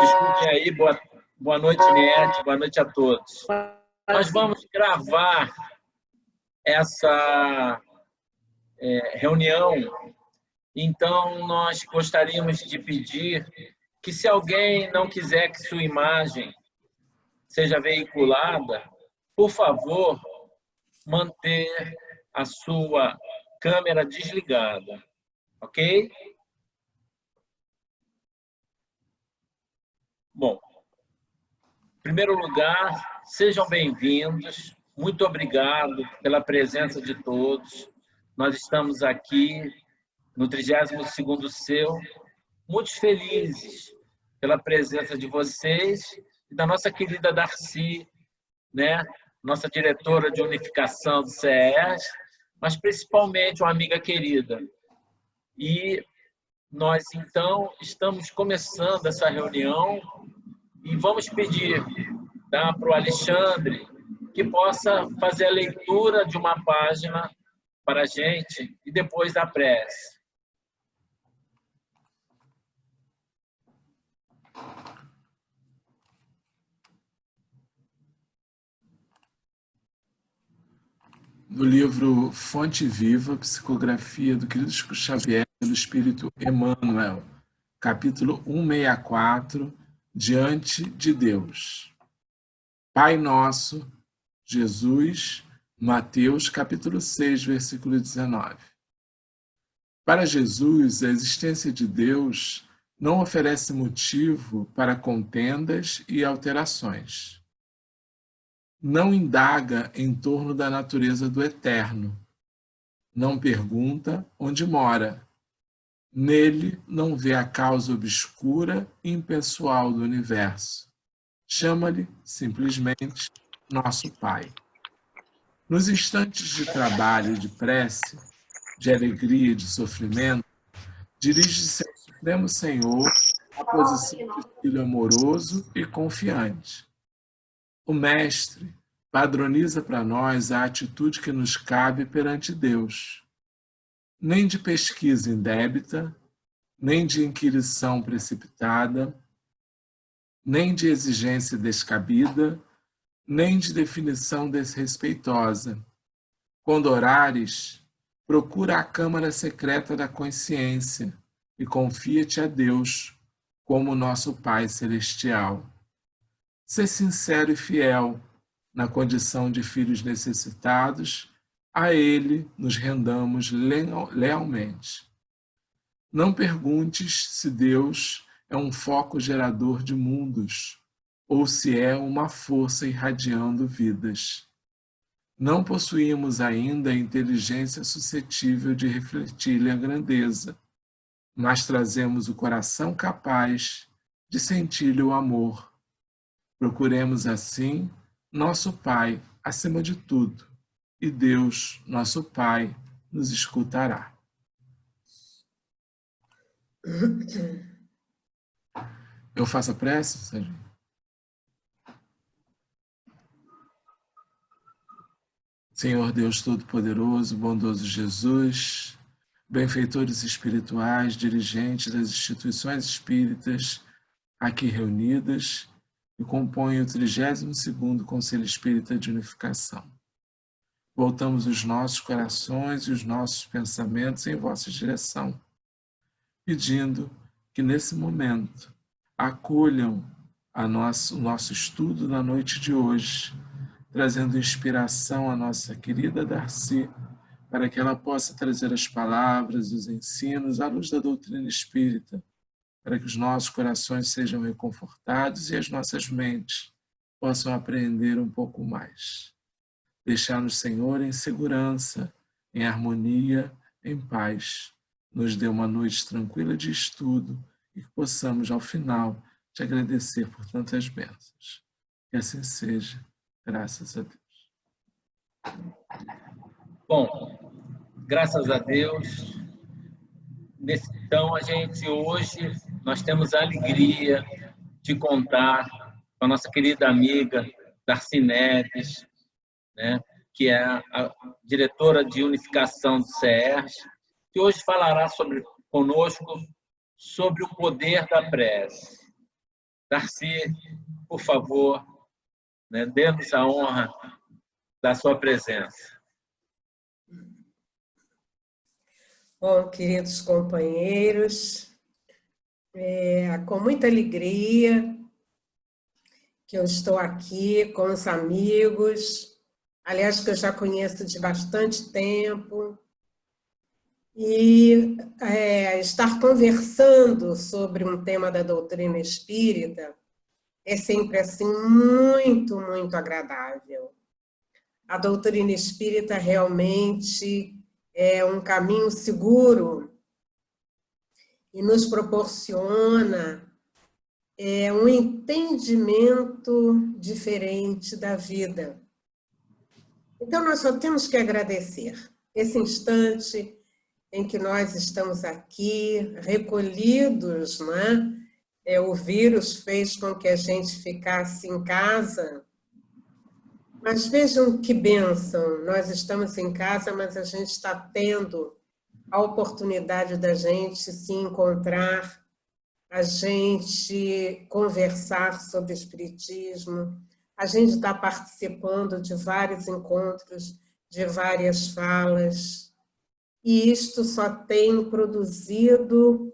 Desculpem aí, boa noite, Niete, boa noite a todos. Nós vamos gravar essa reunião, então nós gostaríamos de pedir que, se alguém não quiser que sua imagem seja veiculada, por favor, manter a sua câmera desligada, ok? Bom, em primeiro lugar, sejam bem-vindos. Muito obrigado pela presença de todos. Nós estamos aqui no 32º Seu, muito felizes pela presença de vocês e da nossa querida Darcy, né? Nossa diretora de unificação do CERJ, mas principalmente uma amiga querida. E nós, então, estamos começando essa reunião e vamos pedir para o Alexandre que possa fazer a leitura de uma página para a gente e depois a prece. Do livro Fonte Viva, Psicografia do querido Chico Xavier pelo Espírito Emmanuel, capítulo 164, Diante de Deus. Pai Nosso, Jesus, Mateus, capítulo 6, versículo 19. Para Jesus, a existência de Deus não oferece motivo para contendas e alterações. Não indaga em torno da natureza do eterno. Não pergunta onde mora. Nele não vê a causa obscura e impessoal do universo. Chama-lhe, simplesmente, nosso Pai. Nos instantes de trabalho e de prece, de alegria e de sofrimento, dirige-se ao Supremo Senhor a posição de filho amoroso e confiante. O Mestre padroniza para nós a atitude que nos cabe perante Deus. Nem de pesquisa indébita, nem de inquirição precipitada, nem de exigência descabida, nem de definição desrespeitosa. Quando orares, procura a câmara secreta da consciência e confia-te a Deus como nosso Pai Celestial. Ser sincero e fiel na condição de filhos necessitados, a Ele nos rendamos lealmente. Não perguntes se Deus é um foco gerador de mundos ou se é uma força irradiando vidas. Não possuímos ainda a inteligência suscetível de refletir-lhe a grandeza, mas trazemos o coração capaz de sentir-lhe o amor. Procuremos, assim, nosso Pai acima de tudo, e Deus, nosso Pai, nos escutará. Eu faço a prece, Sérgio? Senhor Deus Todo-Poderoso, bondoso Jesus, benfeitores espirituais, dirigentes das instituições espíritas aqui reunidas, que compõem o 32º Conselho Espírita de Unificação. Voltamos os nossos corações e os nossos pensamentos em vossa direção, pedindo que nesse momento acolham o nosso estudo na noite de hoje, trazendo inspiração à nossa querida Darcy, para que ela possa trazer as palavras, os ensinos, à luz da doutrina espírita, para que os nossos corações sejam reconfortados e as nossas mentes possam aprender um pouco mais. Deixar-nos, Senhor, em segurança, em harmonia, em paz. Nos dê uma noite tranquila de estudo e que possamos, ao final, te agradecer por tantas bênçãos. Que assim seja, graças a Deus. Bom, graças a Deus. Então, hoje, nós temos a alegria de contar com a nossa querida amiga Darcy Neves, né, que é a diretora de unificação do CERJ, que hoje falará conosco sobre o poder da prece. Darcy, por favor, né, dê-nos a honra da sua presença. Bom, queridos companheiros, com muita alegria que eu estou aqui com os amigos, aliás, que eu já conheço de bastante tempo, e estar conversando sobre um tema da doutrina espírita é sempre assim muito, muito agradável. A doutrina espírita realmente é um caminho seguro e nos proporciona um entendimento diferente da vida. Então, nós só temos que agradecer esse instante em que nós estamos aqui, recolhidos, né? O vírus fez com que a gente ficasse em casa, mas vejam que bênção, nós estamos em casa, mas a gente está tendo a oportunidade da gente se encontrar, a gente conversar sobre espiritismo, a gente está participando de vários encontros, de várias falas, e isto só tem produzido,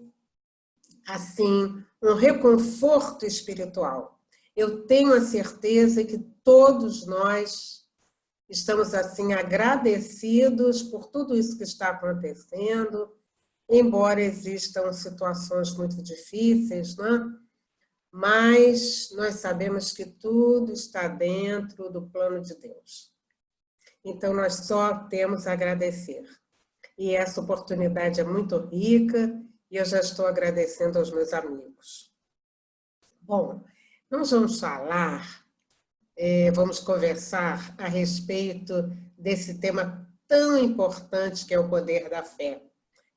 assim, um reconforto espiritual. Eu tenho a certeza que todos nós estamos, assim, agradecidos por tudo isso que está acontecendo, embora existam situações muito difíceis, né? Mas nós sabemos que tudo está dentro do plano de Deus. Então, nós só temos a agradecer. E essa oportunidade é muito rica e eu já estou agradecendo aos meus amigos. Bom, nós vamos falar, vamos conversar a respeito desse tema tão importante que é o poder da fé.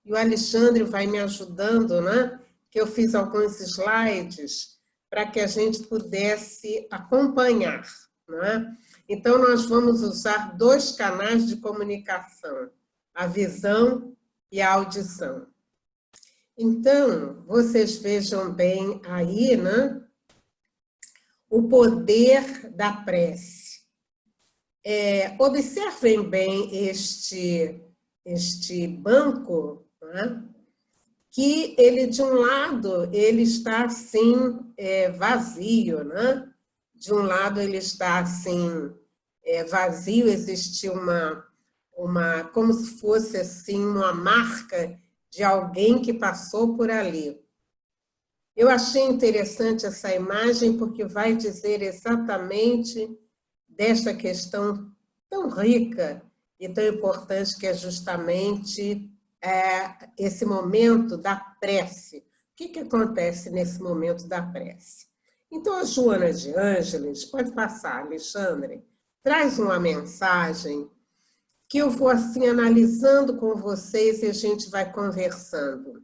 E o Alexandre vai me ajudando, né? Que eu fiz alguns slides para que a gente pudesse acompanhar, né? Então, nós vamos usar 2 canais de comunicação, a visão e a audição. Então, vocês vejam bem aí, né? O poder da prece. Observem bem este banco, né? Que ele, de um lado, ele está assim, vazio, né? De um lado ele está assim, vazio, existe uma, como se fosse assim, uma marca de alguém que passou por ali. Eu achei interessante essa imagem porque vai dizer exatamente desta questão tão rica e tão importante que é justamente esse momento da prece. O que acontece nesse momento da prece? Então, a Joana de Ângeles, pode passar, Alexandre, traz uma mensagem que eu vou assim analisando com vocês e a gente vai conversando.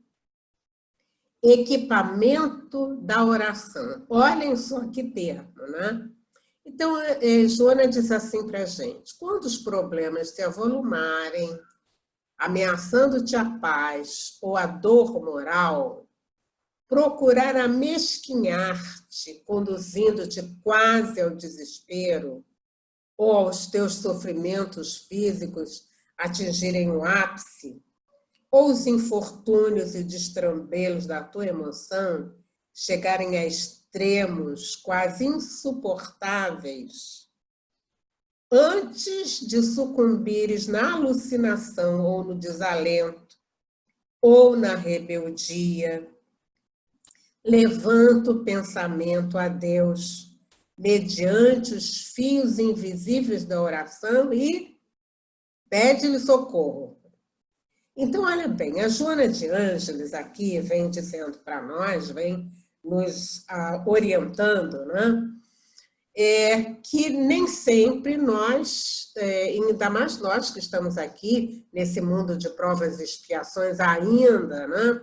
Equipamento da oração. Olhem só que termo, né? Então, Joana diz assim para a gente: quando os problemas se avolumarem, ameaçando-te a paz ou a dor moral, procurar amesquinhar-te, conduzindo-te quase ao desespero, ou aos teus sofrimentos físicos atingirem o ápice, ou os infortúnios e destrambelos da tua emoção chegarem a extremos quase insuportáveis, antes de sucumbires na alucinação ou no desalento, ou na rebeldia, levanta o pensamento a Deus, mediante os fios invisíveis da oração e pede-lhe socorro. Então, olha bem, a Joana de Ângeles aqui vem dizendo para nós, vem nos orientando, né? Que nem sempre nós, ainda mais nós que estamos aqui nesse mundo de provas e expiações ainda, né?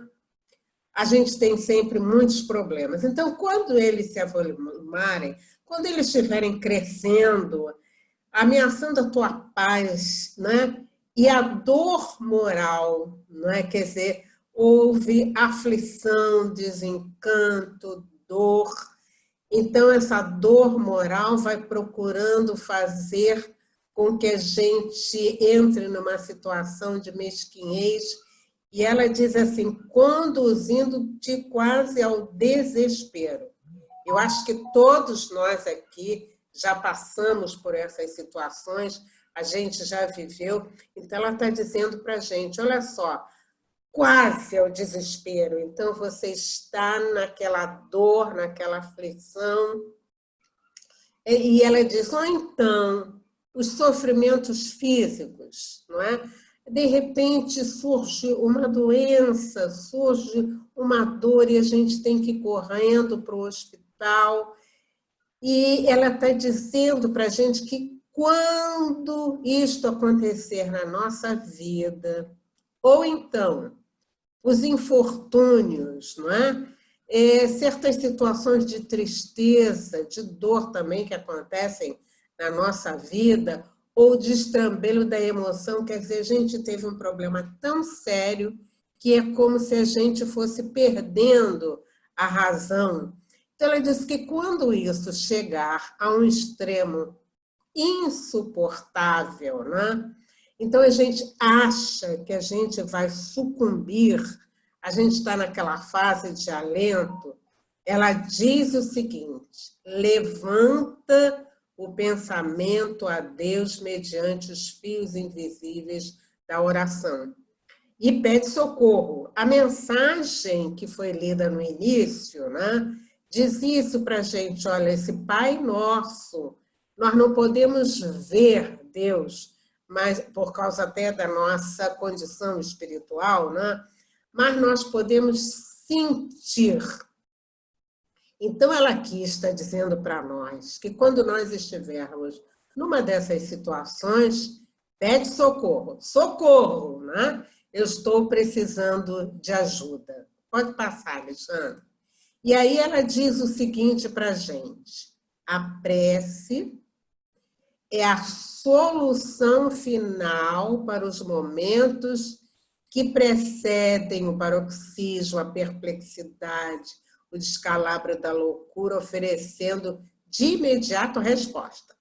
A gente tem sempre muitos problemas. Então, quando eles se avolumarem, quando eles estiverem crescendo, ameaçando a tua paz, né? E a dor moral, não é? Quer dizer, houve aflição, desencanto, dor, então essa dor moral vai procurando fazer com que a gente entre numa situação de mesquinhez, e ela diz assim, conduzindo-te quase ao desespero. Eu acho que todos nós aqui já passamos por essas situações, a gente já viveu, então ela está dizendo para a gente, olha só, quase ao desespero, então você está naquela dor, naquela aflição, e ela diz, ou então, os sofrimentos físicos, não é? De repente surge uma doença, surge uma dor e a gente tem que ir correndo para o hospital. E ela está dizendo para a gente que quando isto acontecer na nossa vida, ou então os infortúnios, não é? Certas situações de tristeza, de dor também que acontecem na nossa vida, ou destrambelho da emoção, quer dizer, a gente teve um problema tão sério que é como se a gente fosse perdendo a razão. Então, ela diz que quando isso chegar a um extremo insuportável, né? Então a gente acha que a gente vai sucumbir, a gente está naquela fase de alento, ela diz o seguinte, levanta o pensamento a Deus mediante os fios invisíveis da oração e pede socorro. A mensagem que foi lida no início, né, diz isso para a gente, olha, esse Pai Nosso, nós não podemos ver Deus, mas por causa até da nossa condição espiritual, né? Mas nós podemos sentir. Então, ela aqui está dizendo para nós que quando nós estivermos numa dessas situações, pede socorro. Socorro, né? Eu estou precisando de ajuda. Pode passar, Alexandre. E aí ela diz o seguinte para a gente, a prece é a solução final para os momentos que precedem o paroxismo, a perplexidade, o descalabro da loucura, oferecendo de imediato resposta.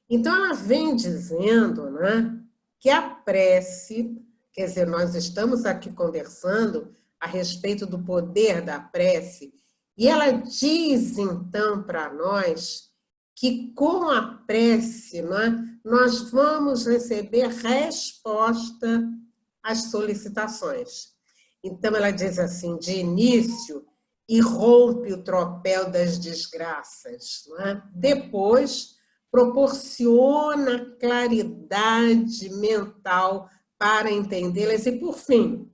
Então, ela vem dizendo, né, que a prece, quer dizer, nós estamos aqui conversando a respeito do poder da prece, e ela diz, então, para nós que com a prece, né, nós vamos receber resposta às solicitações. Então, ela diz assim, de início, irrompe o tropel das desgraças. Né? Depois, proporciona claridade mental para entendê-las. E, por fim,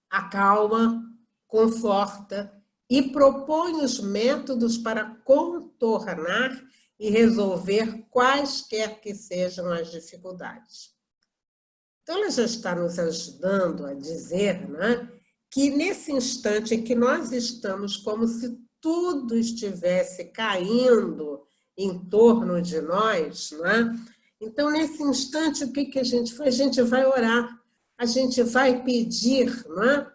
acalma, conforta e propõe os métodos para contornar e resolver quaisquer que sejam as dificuldades. Então, ela já está nos ajudando a dizer, né, que nesse instante em que nós estamos como se tudo estivesse caindo em torno de nós, né? Então, nesse instante, o que a gente faz? A gente vai orar, a gente vai pedir, né?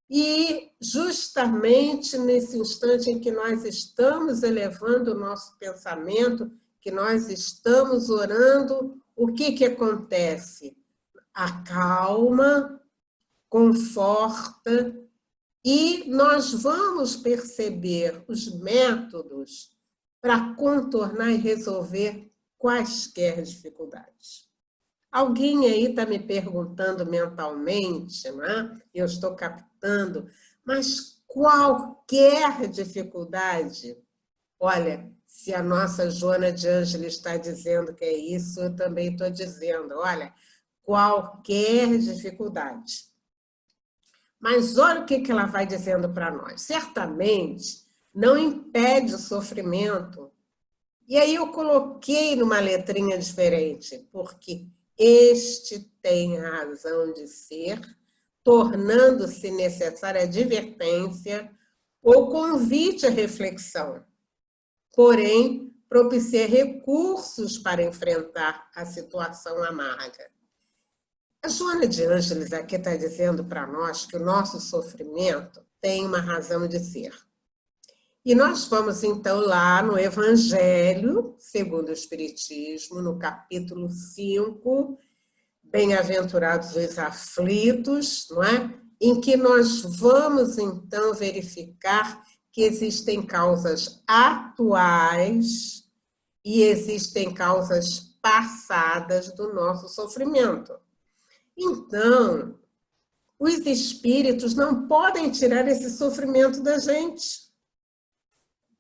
E justamente nesse instante em que nós estamos elevando o nosso pensamento, que nós estamos orando, o que acontece? Acalma, conforta, e nós vamos perceber os métodos para contornar e resolver quaisquer dificuldades. Alguém aí está me perguntando mentalmente, né? Eu estou captando, mas qualquer dificuldade, olha, se a nossa Joana de Ângeles está dizendo que é isso, eu também estou dizendo, olha, qualquer dificuldade. Mas olha o que ela vai dizendo para nós. Certamente não impede o sofrimento. E aí eu coloquei numa letrinha diferente, porque este tem a razão de ser, tornando-se necessária advertência ou convite à reflexão. Porém, propicia recursos para enfrentar a situação amarga. A Joana de Ângeles aqui está dizendo para nós que o nosso sofrimento tem uma razão de ser. E nós vamos, então, lá no Evangelho, segundo o Espiritismo, no capítulo 5, Bem-aventurados os aflitos, não é? Em que nós vamos, então, verificar que existem causas atuais e existem causas passadas do nosso sofrimento. Então, os espíritos não podem tirar esse sofrimento da gente.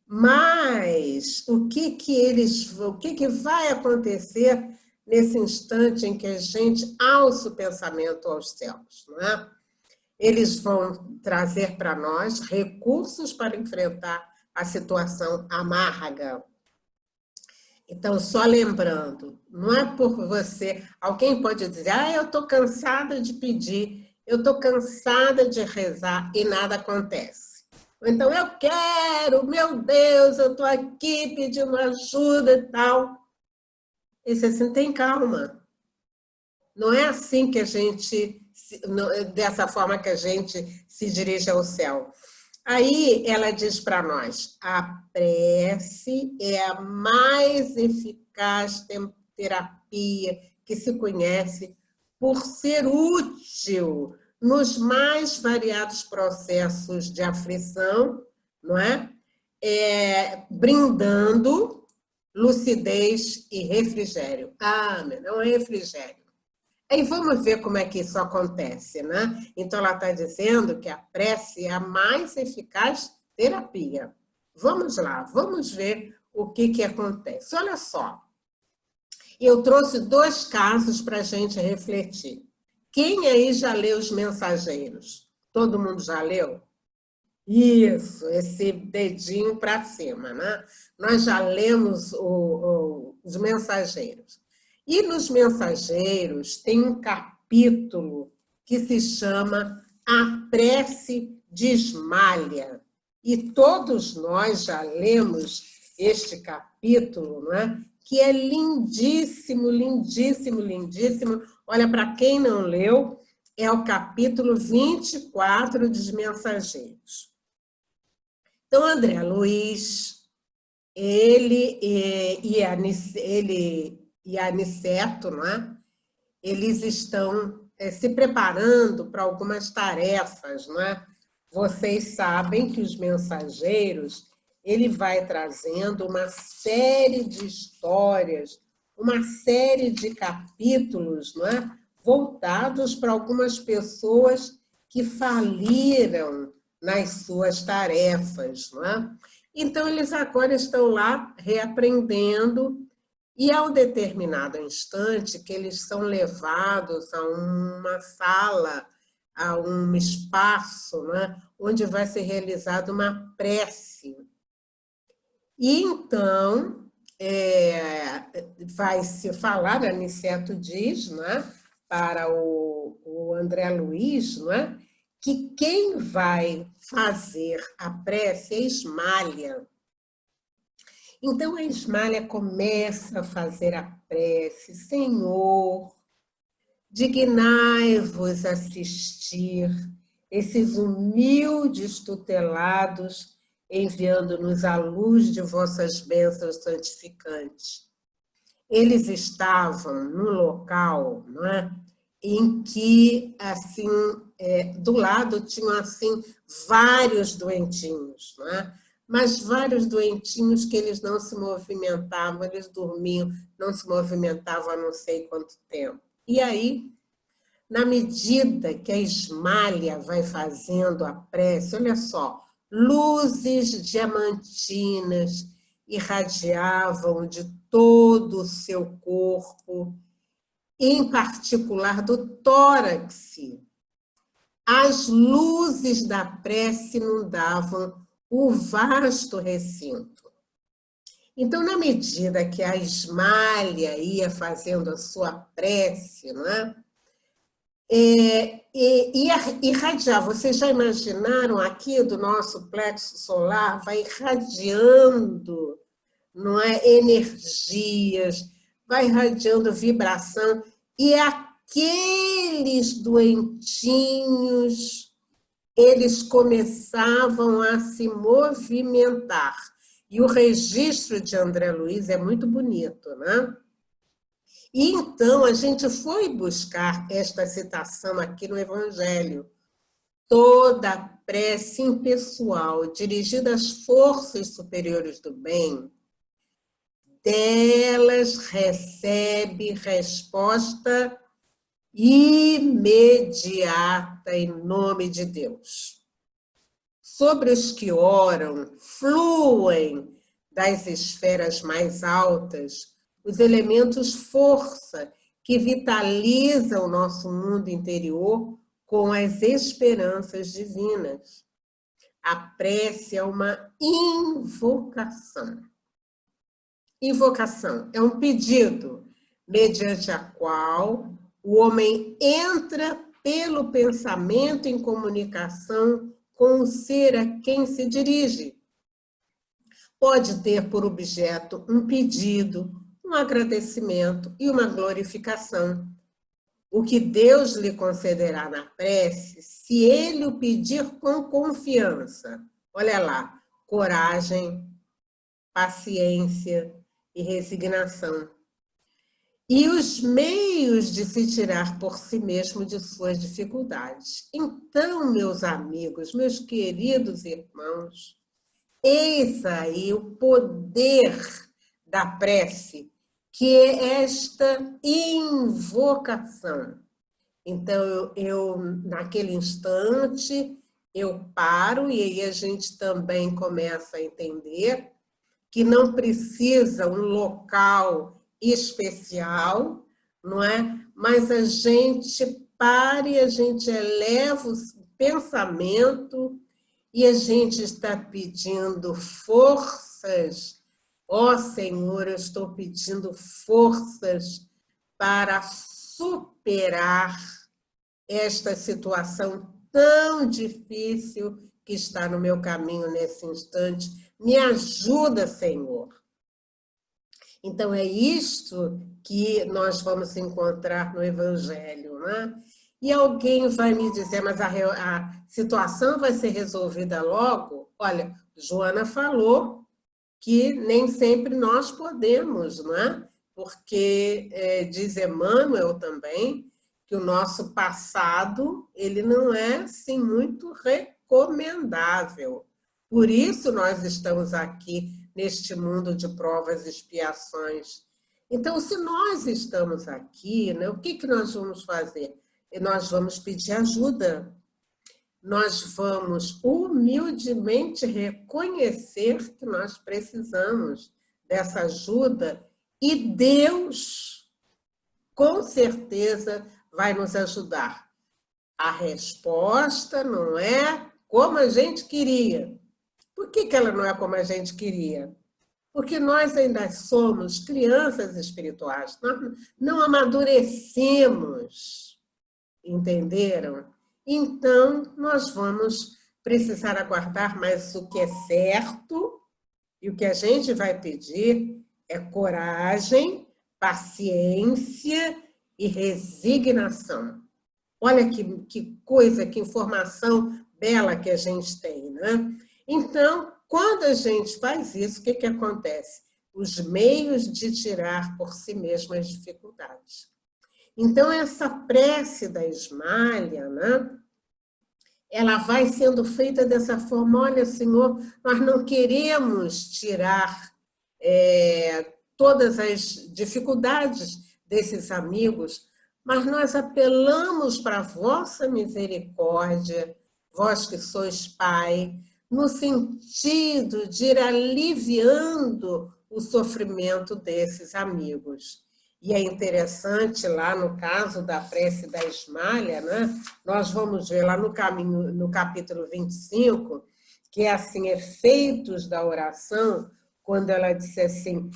Mas o que vai acontecer nesse instante em que a gente alça o pensamento aos céus, não é? Eles vão trazer para nós recursos para enfrentar a situação amarga. Então, só lembrando, não é por você... Alguém pode dizer, eu estou cansada de pedir, eu estou cansada de rezar e nada acontece. Ou então, eu quero, meu Deus, eu estou aqui pedindo ajuda e tal. E você assim, tem calma. Não é assim que a gente, dessa forma que a gente se dirige ao céu. Aí ela diz para nós, a prece é a mais eficaz terapia que se conhece por ser útil nos mais variados processos de aflição, não é? Brindando lucidez e refrigério. Não é refrigério. Aí vamos ver como é que isso acontece, né? Então, ela está dizendo que a prece é a mais eficaz terapia. Vamos lá, vamos ver o que acontece. Olha só, eu trouxe 2 casos para a gente refletir. Quem aí já leu Os Mensageiros? Todo mundo já leu? Isso, esse dedinho para cima, né? Nós já lemos Os Mensageiros. E nos Mensageiros tem um capítulo que se chama A Prece de Ismália. E todos nós já lemos este capítulo, não é? Que é lindíssimo, lindíssimo, lindíssimo. Olha, para quem não leu, é o capítulo 24 dos Mensageiros. Então, André Luiz, ele e Aniceto, não é? Eles estão se preparando para algumas tarefas, não é? Vocês sabem que os Mensageiros, ele vai trazendo uma série de histórias, uma série de capítulos, não é? Voltados para algumas pessoas que faliram nas suas tarefas, não é? Então, eles agora estão lá reaprendendo. E há um determinado instante que eles são levados a uma sala, a um espaço, né, onde vai ser realizada uma prece. E então, vai se falar, Aniceto diz, né, para o André Luiz, né, que quem vai fazer a prece é Ismália. Então, a Ismália começa a fazer a prece. Senhor, dignai-vos assistir esses humildes tutelados, enviando-nos a luz de vossas bênçãos santificantes. Eles estavam num local, não é? Em que, assim, do lado tinham, assim, vários doentinhos, não é? Mas vários doentinhos que eles não se movimentavam, eles dormiam, não se movimentavam há não sei quanto tempo. E aí, na medida que a Ismália vai fazendo a prece, olha só, luzes diamantinas irradiavam de todo o seu corpo, em particular do tórax. As luzes da prece inundavam o vasto recinto. Então, na medida que a Ismália ia fazendo a sua prece, não é? Ia irradiar. Vocês já imaginaram aqui do nosso plexo solar? Vai irradiando, não é? Energias, vai irradiando vibração, e aqueles doentinhos eles começavam a se movimentar. E o registro de André Luiz é muito bonito, né? E então a gente foi buscar esta citação aqui no Evangelho. Toda prece impessoal dirigida às forças superiores do bem, delas recebe resposta imediata em nome de Deus. Sobre os que oram, fluem das esferas mais altas os elementos força que vitalizam o nosso mundo interior com as esperanças divinas. A prece é uma invocação. Invocação é um pedido mediante a qual o homem entra pelo pensamento em comunicação com o ser a quem se dirige. Pode ter por objeto um pedido, um agradecimento e uma glorificação. O que Deus lhe concederá na prece, se ele o pedir com confiança. Olha lá, coragem, paciência e resignação. E os meios de se tirar por si mesmo de suas dificuldades. Então, meus amigos, meus queridos irmãos, eis aí o poder da prece, que é esta invocação. Então, eu naquele instante, eu paro e aí a gente também começa a entender que não precisa um local especial, não é? Mas a gente para e a gente eleva o pensamento e a gente está pedindo forças. Ó Senhor, eu estou pedindo forças para superar esta situação tão difícil que está no meu caminho nesse instante. Me ajuda, Senhor. Então, é isto que nós vamos encontrar no Evangelho, né? E alguém vai me dizer, mas a situação vai ser resolvida logo? Olha, Joana falou que nem sempre nós podemos, não é? Porque diz Emmanuel também que o nosso passado ele não é assim muito recomendável. Por isso nós estamos aqui neste mundo de provas e expiações. Então, se nós estamos aqui, né, o que nós vamos fazer? Nós vamos pedir ajuda. Nós vamos humildemente reconhecer que nós precisamos dessa ajuda e Deus, com certeza, vai nos ajudar. A resposta não é como a gente queria. Por que ela não é como a gente queria? Porque nós ainda somos crianças espirituais, nós não amadurecemos, entenderam? Então, nós vamos precisar aguardar, mas o que é certo e o que a gente vai pedir é coragem, paciência e resignação. Olha que coisa, que informação bela que a gente tem, né? Então, quando a gente faz isso, o que acontece? Os meios de tirar por si mesmo as dificuldades. Então, essa prece da Ismália, né? Ela vai sendo feita dessa forma, olha, Senhor, nós não queremos tirar todas as dificuldades desses amigos, mas nós apelamos para a vossa misericórdia, vós que sois Pai, no sentido de ir aliviando o sofrimento desses amigos. E é interessante, lá no caso da prece da Ismália, né? Nós vamos ver lá no capítulo 25, que é assim, efeitos da oração, quando ela disse assim,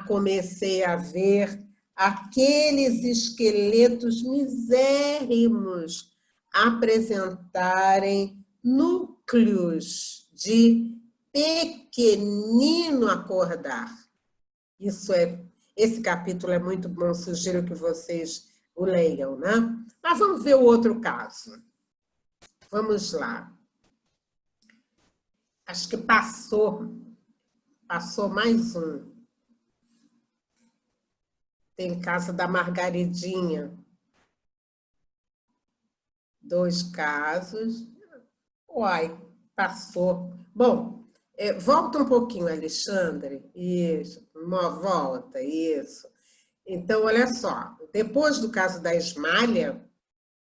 comecei a ver aqueles esqueletos misérrimos apresentarem núcleos de pequenino acordar. Esse capítulo é muito bom, sugiro que vocês o leiam, né? Mas vamos ver o outro caso. Vamos lá. Acho que passou mais um. Tem caso da Margaridinha. 2 casos. Uai, passou. Bom, volta um pouquinho, Alexandre. Isso, volta, isso. Então, olha só, depois do caso da Esmalha,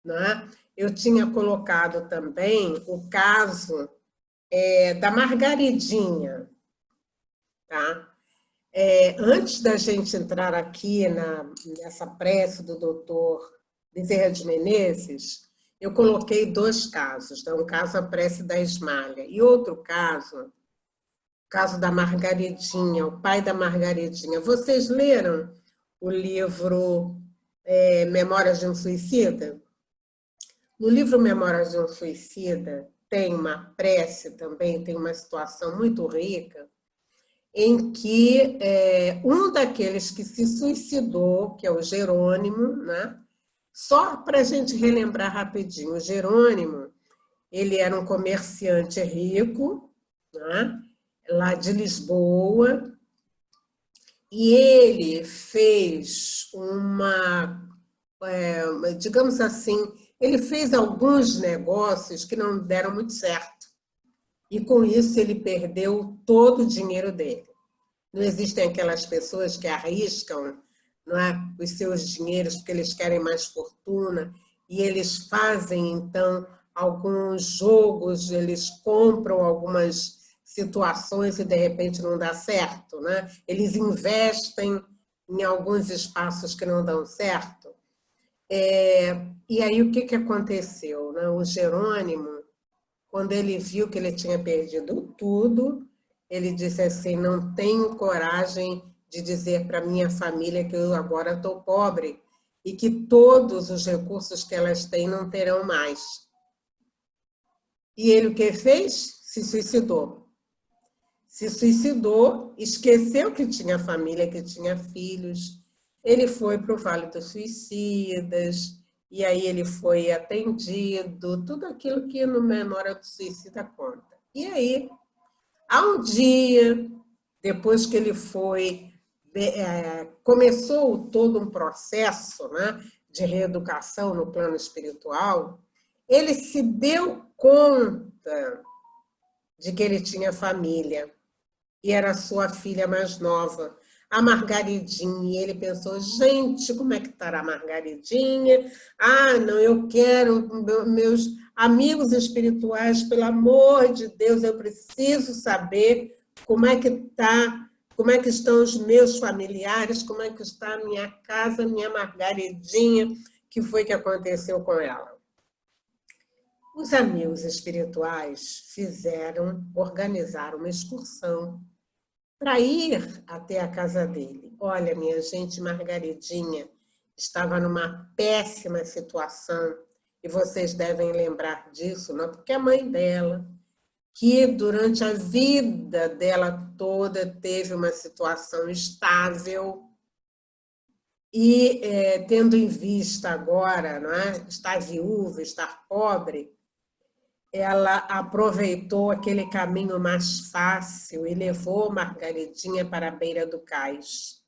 né, eu tinha colocado também o caso da Margaridinha, tá? Antes da gente entrar aqui nessa prece do doutor Bezerra de Menezes, eu coloquei 2 casos, né? Um caso a prece da Esmalha e outro caso, o caso da Margaridinha, o pai da Margaridinha. Vocês leram o livro Memórias de um Suicida? No livro Memórias de um Suicida tem uma prece também, tem uma situação muito rica, em que um daqueles que se suicidou, que é o Jerônimo, né? Só para a gente relembrar rapidinho, o Jerônimo, ele era um comerciante rico, né? Lá de Lisboa, e ele fez digamos assim, ele fez alguns negócios que não deram muito certo. E com isso ele perdeu todo o dinheiro dele. Não existem aquelas pessoas que arriscam, não é, os seus dinheiros porque eles querem mais fortuna e eles fazem, então, alguns jogos, eles compram algumas situações e, de repente, não dá certo, né? Eles investem em alguns espaços que não dão certo. E aí, o que aconteceu? Né? O Jerônimo, quando ele viu que ele tinha perdido tudo, ele disse assim, não tenho coragem de dizer para minha família que eu agora estou pobre e que todos os recursos que elas têm não terão mais. E ele o que fez? Se suicidou. Se suicidou, esqueceu que tinha família, que tinha filhos. Ele foi para o Vale dos Suicidas, e aí ele foi atendido, tudo aquilo que no Memória do Suicida conta. E aí, há um dia, depois que ele foi, começou todo um processo, né, de reeducação no plano espiritual, ele se deu conta de que ele tinha família, e era a sua filha mais nova, a Margaridinha, e ele pensou, gente, como é que estará a Margaridinha? Ah, não, eu quero meus amigos espirituais, pelo amor de Deus, eu preciso saber como é que está, como é que estão os meus familiares, como é que está a minha casa, minha Margaridinha, que foi que aconteceu com ela. Os amigos espirituais organizaram uma excursão para ir até a casa dele. Olha, minha gente, Margaridinha estava numa péssima situação, e vocês devem lembrar disso, não? Porque a mãe dela, que durante a vida dela toda teve uma situação estável, e tendo em vista agora, não é? Estar viúva, estar pobre, ela aproveitou aquele caminho mais fácil e levou Margaridinha para a beira do cais.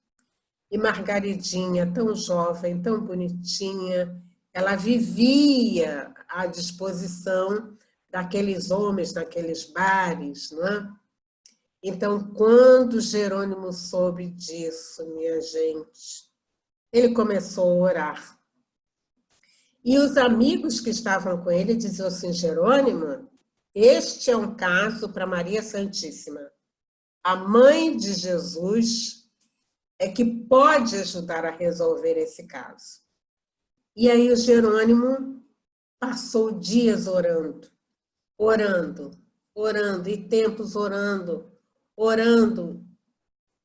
E Margaridinha, tão jovem, tão bonitinha, ela vivia à disposição daqueles homens, daqueles bares, não é? Então, quando Jerônimo soube disso, minha gente, ele começou a orar. E os amigos que estavam com ele diziam assim, Jerônimo, este é um caso para Maria Santíssima. A mãe de Jesus é que pode ajudar a resolver esse caso. E aí o Jerônimo passou dias orando, e tempos orando,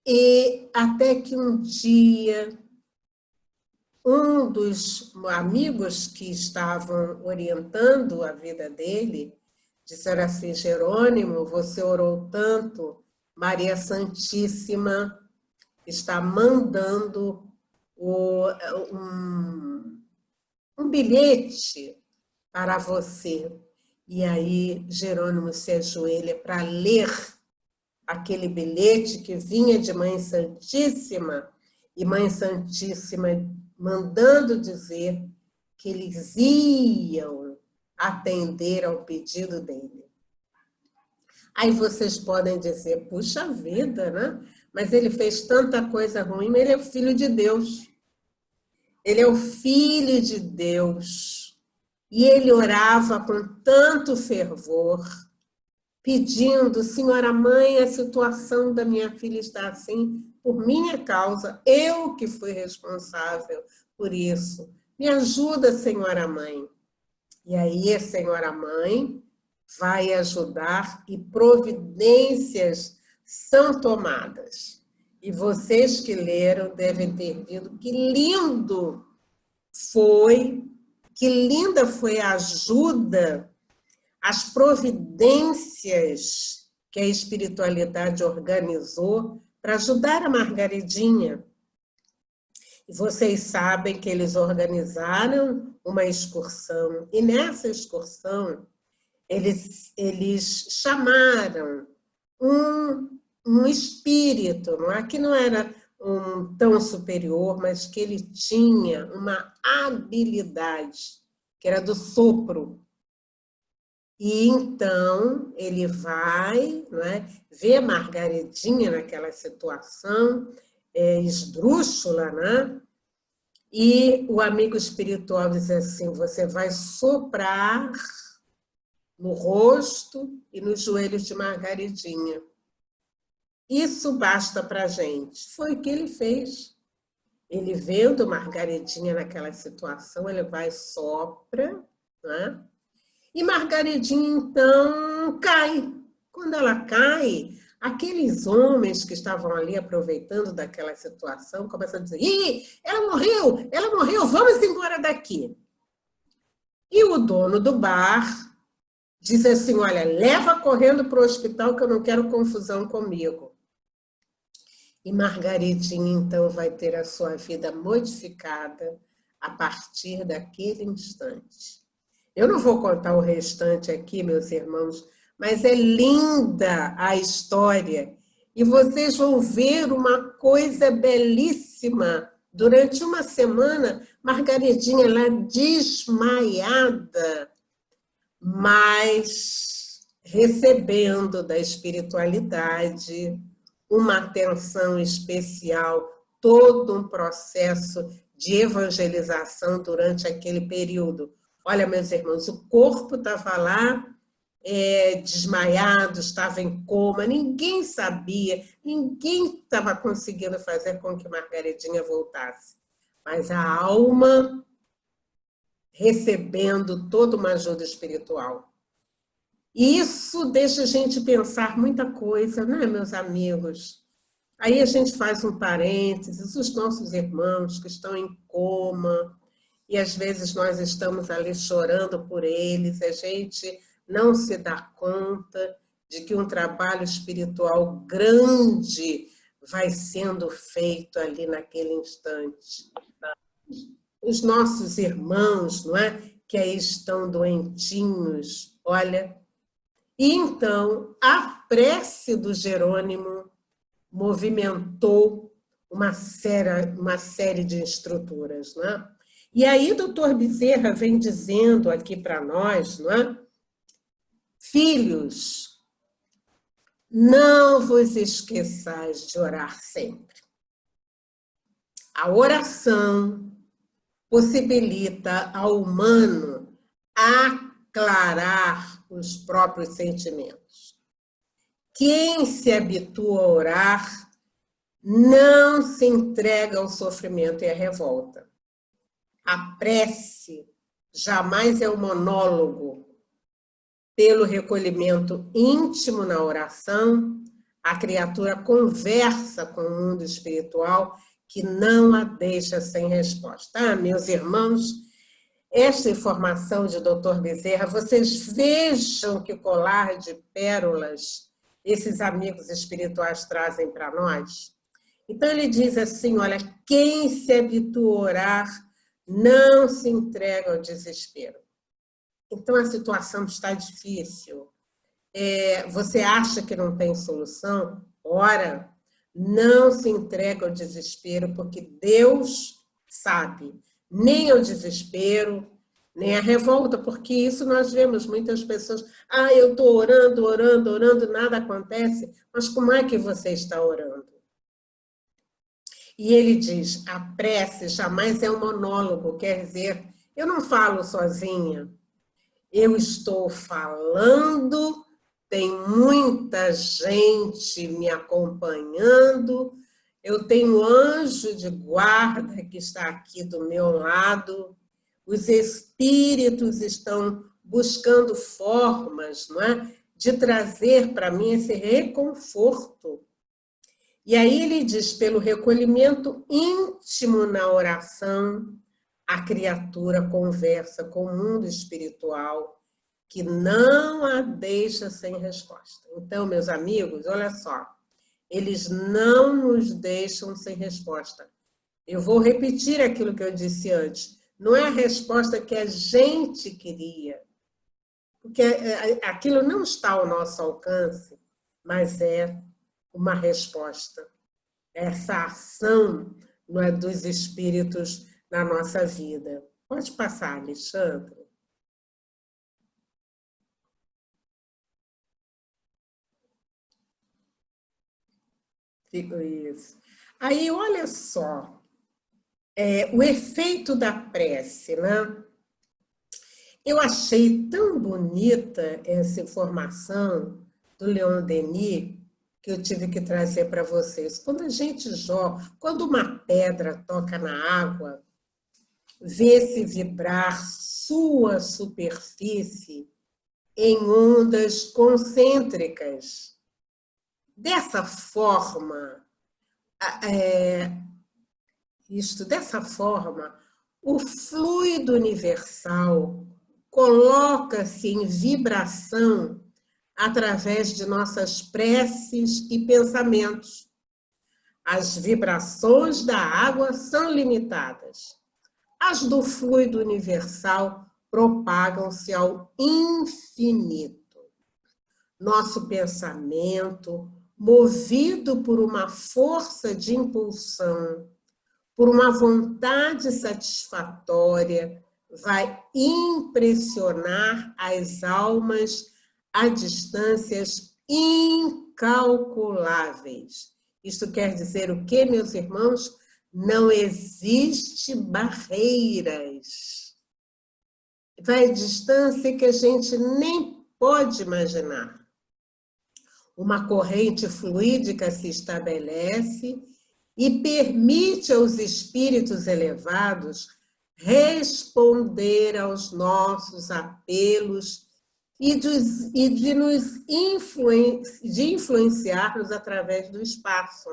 e até que um dia um dos amigos que estavam orientando a vida dele disseram assim, Jerônimo, você orou tanto, Maria Santíssima está mandando um bilhete para você. E aí Jerônimo se ajoelha para ler aquele bilhete que vinha de Mãe Santíssima, e Mãe Santíssima mandando dizer que eles iam atender ao pedido dele. Aí vocês podem dizer, puxa vida, né? Mas ele fez tanta coisa ruim, mas ele é o Filho de Deus. Ele é o Filho de Deus. E ele orava com tanto fervor, pedindo, Senhora Mãe, a situação da minha filha está assim por minha causa, eu que fui responsável por isso. Me ajuda, Senhora Mãe. E aí a Senhora Mãe vai ajudar e providências são tomadas. E vocês que leram devem ter visto que lindo foi, que linda foi a ajuda, as providências que a espiritualidade organizou para ajudar a Margaridinha. E vocês sabem que eles organizaram uma excursão, e nessa excursão eles chamaram um espírito, não é? Que não era tão superior, mas que ele tinha uma habilidade, que era do sopro. E então ele vai, não é, ver Margaridinha naquela situação esdrúxula, né? E o amigo espiritual diz assim, você vai soprar no rosto e nos joelhos de Margaridinha. Isso basta para a gente. Foi o que ele fez. Ele vendo Margaridinha naquela situação, ele vai e sopra, né? E Margaridinha, então, cai. Quando ela cai, aqueles homens que estavam ali aproveitando daquela situação começam a dizer, ih, ela morreu, vamos embora daqui. E o dono do bar diz assim, olha, leva correndo para o hospital que eu não quero confusão comigo. E Margaridinha, então, vai ter a sua vida modificada a partir daquele instante. Eu não vou contar o restante aqui, meus irmãos, mas é linda a história. E vocês vão ver uma coisa belíssima. Durante uma semana, Margaridinha lá desmaiada, mas recebendo da espiritualidade uma atenção especial, todo um processo de evangelização durante aquele período. Olha, meus irmãos, o corpo estava lá desmaiado, estava em coma, ninguém sabia, ninguém estava conseguindo fazer com que Margaridinha voltasse. Mas a alma recebendo toda uma ajuda espiritual. E isso deixa a gente pensar muita coisa, né, meus amigos? Aí a gente faz um parênteses, os nossos irmãos que estão em coma, e às vezes nós estamos ali chorando por eles, a gente não se dá conta de que um trabalho espiritual grande vai sendo feito ali naquele instante. Os nossos irmãos, não é? Que aí estão doentinhos, olha. E então, a prece do Jerônimo movimentou uma série de estruturas, não é? E aí, doutor Bezerra vem dizendo aqui para nós, não é? Filhos, não vos esqueçais de orar sempre. A oração possibilita ao humano aclarar os próprios sentimentos. Quem se habitua a orar não se entrega ao sofrimento e à revolta. A prece jamais é um monólogo. Pelo recolhimento íntimo na oração, a criatura conversa com o mundo espiritual que não a deixa sem resposta. Ah, meus irmãos, esta informação de Dr. Bezerra, vocês vejam que colar de pérolas esses amigos espirituais trazem para nós. Então ele diz assim, olha, quem se habitua a orar não se entrega ao desespero. Então a situação está difícil. Você acha que não tem solução? Ora, não se entrega ao desespero, porque Deus sabe. Nem ao desespero, nem a revolta, porque isso nós vemos muitas pessoas. Eu estou orando, orando, orando, nada acontece. Mas como é que você está orando? E ele diz, a prece jamais é um monólogo, quer dizer, eu não falo sozinha, eu estou falando, tem muita gente me acompanhando, eu tenho anjo de guarda que está aqui do meu lado, os espíritos estão buscando formas, não é, de trazer para mim esse reconforto. E aí ele diz, pelo recolhimento íntimo na oração, a criatura conversa com o mundo espiritual, que não a deixa sem resposta. Então, meus amigos, olha só, eles não nos deixam sem resposta. Eu vou repetir aquilo que eu disse antes. Não é a resposta que a gente queria, porque aquilo não está ao nosso alcance, mas é uma resposta. Essa ação, não é, dos espíritos na nossa vida. Pode passar, Alexandre. Fico isso. Aí, olha só, o efeito da prece, né? Eu achei tão bonita essa informação do Leon Denis, que eu tive que trazer para vocês. Quando a gente joga, quando uma pedra toca na água, vê-se vibrar sua superfície em ondas concêntricas. Dessa forma, o fluido universal coloca-se em vibração através de nossas preces e pensamentos. As vibrações da água são limitadas. As do fluido universal propagam-se ao infinito. Nosso pensamento, movido por uma força de impulsão, por uma vontade satisfatória, vai impressionar as almas a distâncias incalculáveis. Isto quer dizer o quê, meus irmãos? Não existe barreiras. Vai a distância que a gente nem pode imaginar. Uma corrente fluídica se estabelece e permite aos espíritos elevados responder aos nossos apelos e de influenciar-nos através do espaço.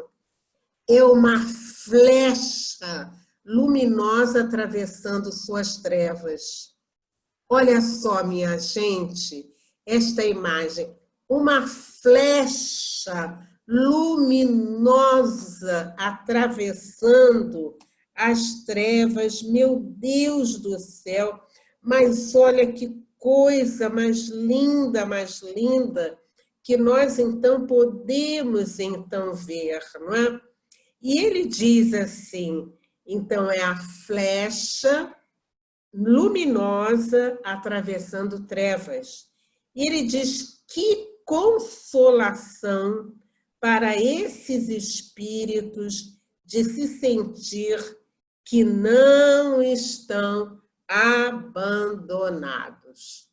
É uma flecha luminosa atravessando suas trevas. Olha só, minha gente, esta imagem. Uma flecha luminosa atravessando as trevas. Meu Deus do céu! Mas olha que coisa mais linda, que nós então podemos então ver, não é? E ele diz assim, então é a flecha luminosa atravessando trevas. E ele diz, que consolação para esses espíritos de se sentir que não estão abandonados.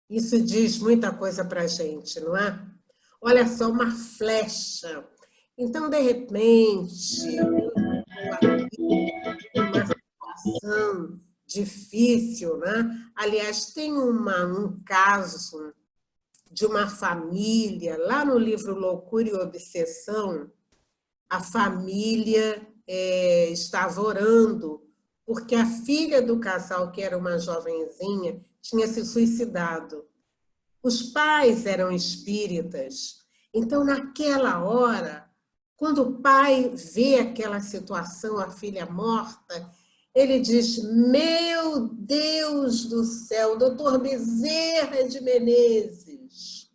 Isso diz muita coisa para a gente, não é? Olha só, uma flecha. Então, de repente, uma situação difícil, né? Aliás, tem um caso de uma família, lá no livro Loucura e Obsessão, a família estava orando, porque a filha do casal, que era uma jovenzinha, tinha se suicidado. Os pais eram espíritas. Então, naquela hora, quando o pai vê aquela situação, a filha morta, ele diz: meu Deus do céu, doutor Bezerra de Menezes.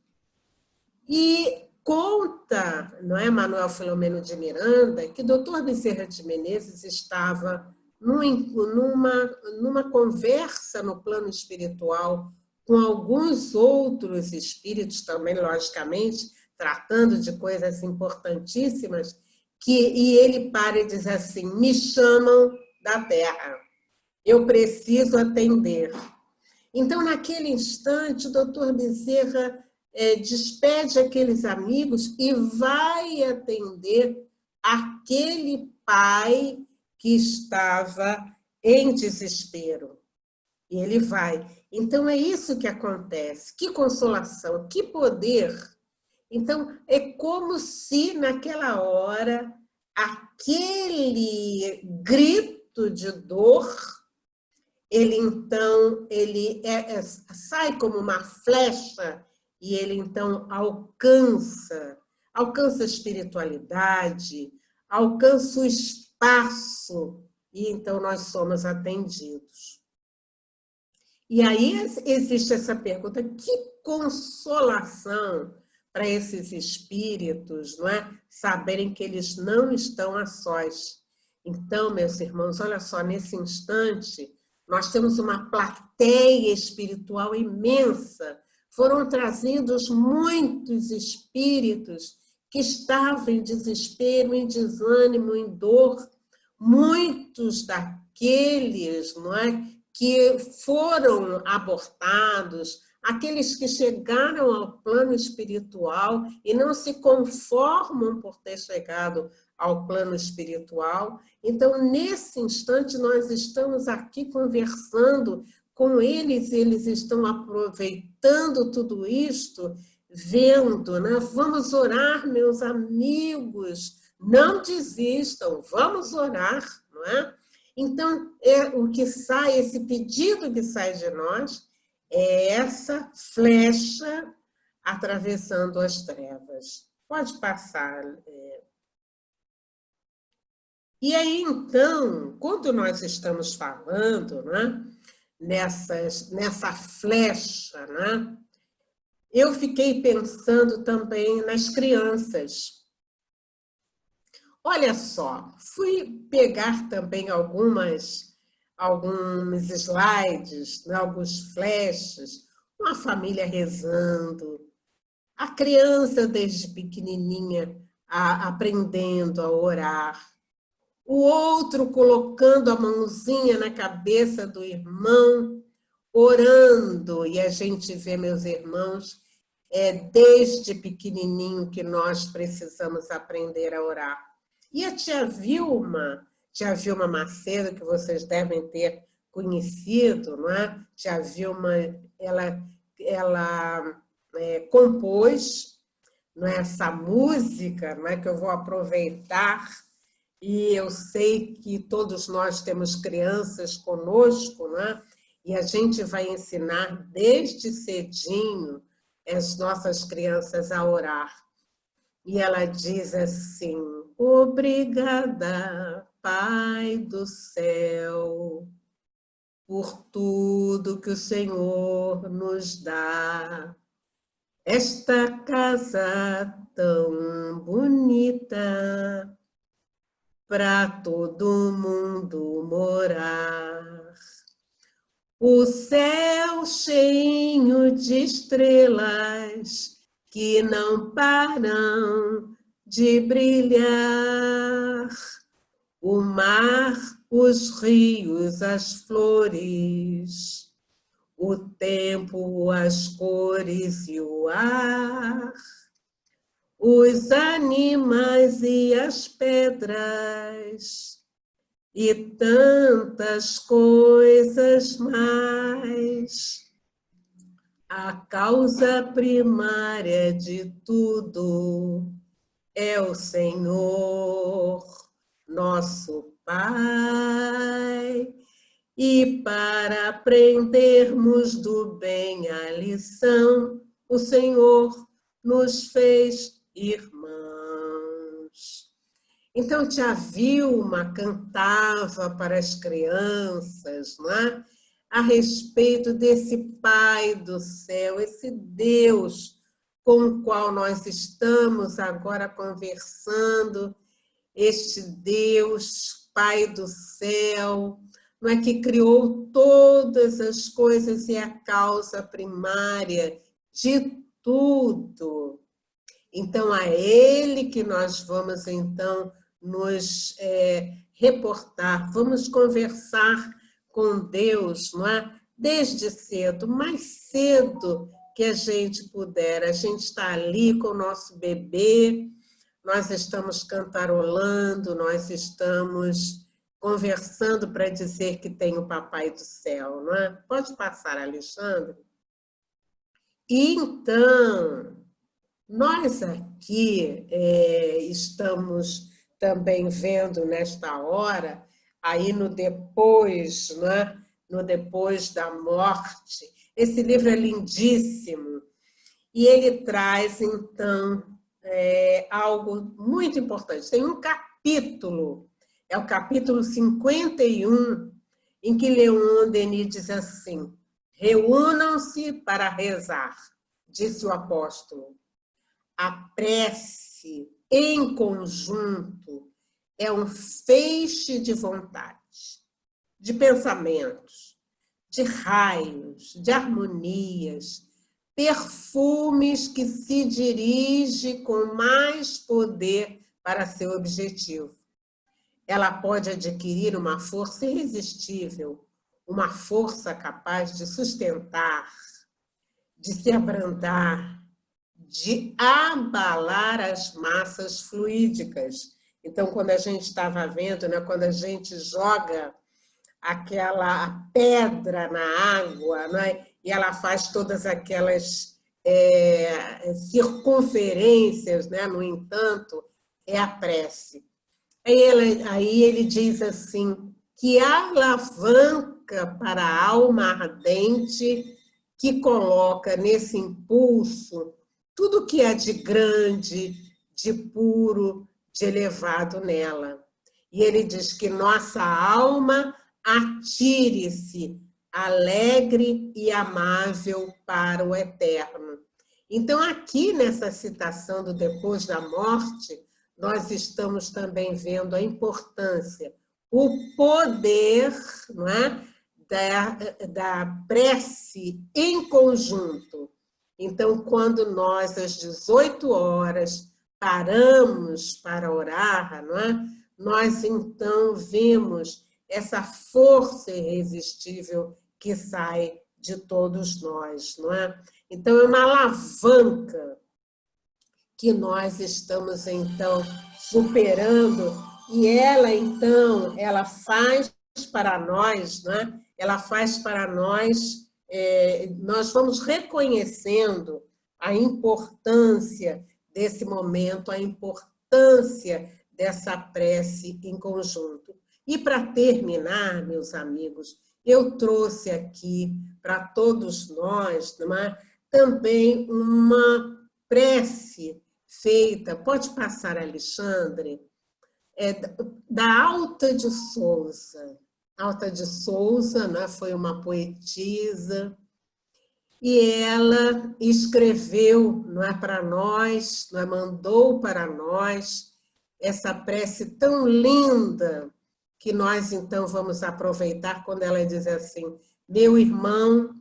E conta, não é, Manuel Filomeno de Miranda, que doutor Bezerra de Menezes estava numa conversa no plano espiritual com alguns outros espíritos também, logicamente, tratando de coisas importantíssimas, e ele para e diz assim: me chamam da Terra, eu preciso atender. Então, naquele instante, o doutor Bezerra despede aqueles amigos e vai atender aquele pai que estava em desespero. E ele vai. Então, é isso que acontece. Que consolação, que poder. Então, é como se naquela hora aquele grito de dor, ele então sai como uma flecha e ele então alcança a espiritualidade, alcança o espaço e então nós somos atendidos. E aí existe essa pergunta: que consolação para esses espíritos, não é? Saberem que eles não estão a sós. Então, meus irmãos, olha só, nesse instante, nós temos uma plateia espiritual imensa. Foram trazidos muitos espíritos que estavam em desespero, em desânimo, em dor. Muitos daqueles, não é, que foram abortados, aqueles que chegaram ao plano espiritual e não se conformam por ter chegado ao plano espiritual. Então, nesse instante, nós estamos aqui conversando com eles, e eles estão aproveitando tudo isto, vendo, né? Vamos orar, meus amigos, não desistam, vamos orar, não é? Então, o que sai, esse pedido que sai de nós, é essa flecha atravessando as trevas. Pode passar. E aí, então, quando nós estamos falando, né, nessa flecha, né, eu fiquei pensando também nas crianças. Olha só, fui pegar também alguns slides, né, alguns flashes, uma família rezando, a criança desde pequenininha aprendendo a orar, o outro colocando a mãozinha na cabeça do irmão, orando, e a gente vê, meus irmãos, desde pequenininho que nós precisamos aprender a orar. E a tia Vilma Macedo, que vocês devem ter conhecido, não é? Tia Vilma, ela compôs, não é, essa música, não é, que eu vou aproveitar, e eu sei que todos nós temos crianças conosco, não é? E a gente vai ensinar desde cedinho as nossas crianças a orar. E ela diz assim: obrigada, Pai do céu, por tudo que o Senhor nos dá. Esta casa tão bonita, para todo mundo morar. O céu cheio de estrelas que não param de brilhar. O mar, os rios, as flores, o tempo, as cores e o ar, os animais e as pedras, e tantas coisas mais. A causa primária de tudo é o Senhor, nosso Pai. E para aprendermos do bem a lição, o Senhor nos fez irmãos. Então, tia Vilma cantava para as crianças, não é? A respeito desse Pai do céu, esse Deus com o qual nós estamos agora conversando, este Deus, Pai do céu, não é, que criou todas as coisas e é a causa primária de tudo. Então, a Ele que nós vamos, então, nos reportar, vamos conversar com Deus, não é? Desde cedo, mais cedo que a gente puder. A gente está ali com o nosso bebê, nós estamos cantarolando, nós estamos conversando para dizer que tem o Papai do Céu, não é? Pode passar, Alexandre? Então, nós aqui estamos também vendo nesta hora, aí no depois, né? No depois da morte. Esse livro é lindíssimo e ele traz, então, algo muito importante. Tem um capítulo, é o capítulo 51, em que Leon Denis diz assim: reúnam-se para rezar, disse o apóstolo. A prece em conjunto é um feixe de vontade, de pensamentos, de raios, de harmonias, perfumes que se dirige com mais poder para seu objetivo. Ela pode adquirir uma força irresistível, uma força capaz de sustentar, de se abrandar, de abalar as massas fluídicas. Então, quando a gente estava vendo, né, quando a gente joga aquela pedra na água, né, e ela faz todas aquelas circunferências, né, no entanto, é a prece. Aí ele diz assim, que alavanca para a alma ardente que coloca nesse impulso tudo que há de grande, de puro, de elevado nela. E ele diz que nossa alma atire-se alegre e amável para o eterno. Então, aqui nessa citação do depois da morte, nós estamos também vendo a importância, o poder, não é, da prece em conjunto. Então, quando nós, às 18 horas, paramos para orar, não é? Nós, então, vemos essa força irresistível que sai de todos nós, não é? Então, é uma alavanca que nós estamos, então, superando, e ela, então, ela faz para nós, né? Ela faz para nós, nós vamos reconhecendo a importância desse momento, a importância dessa prece em conjunto. E para terminar, meus amigos, eu trouxe aqui para todos nós, não é? Também uma prece feita, pode passar, Alexandre, da Alta de Souza. Alta de Souza, né, foi uma poetisa, e ela escreveu, não é, para nós, não é, mandou para nós essa prece tão linda, que nós, então, vamos aproveitar quando ela diz assim: meu irmão,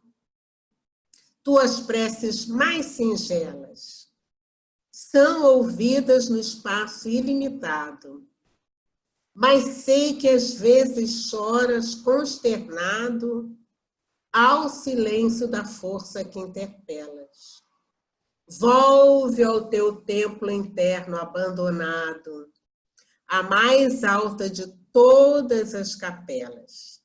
tuas preces mais singelas são ouvidas no espaço ilimitado, mas sei que às vezes choras consternado ao silêncio da força que interpelas. Volve ao teu templo interno abandonado, a mais alta de todas as capelas,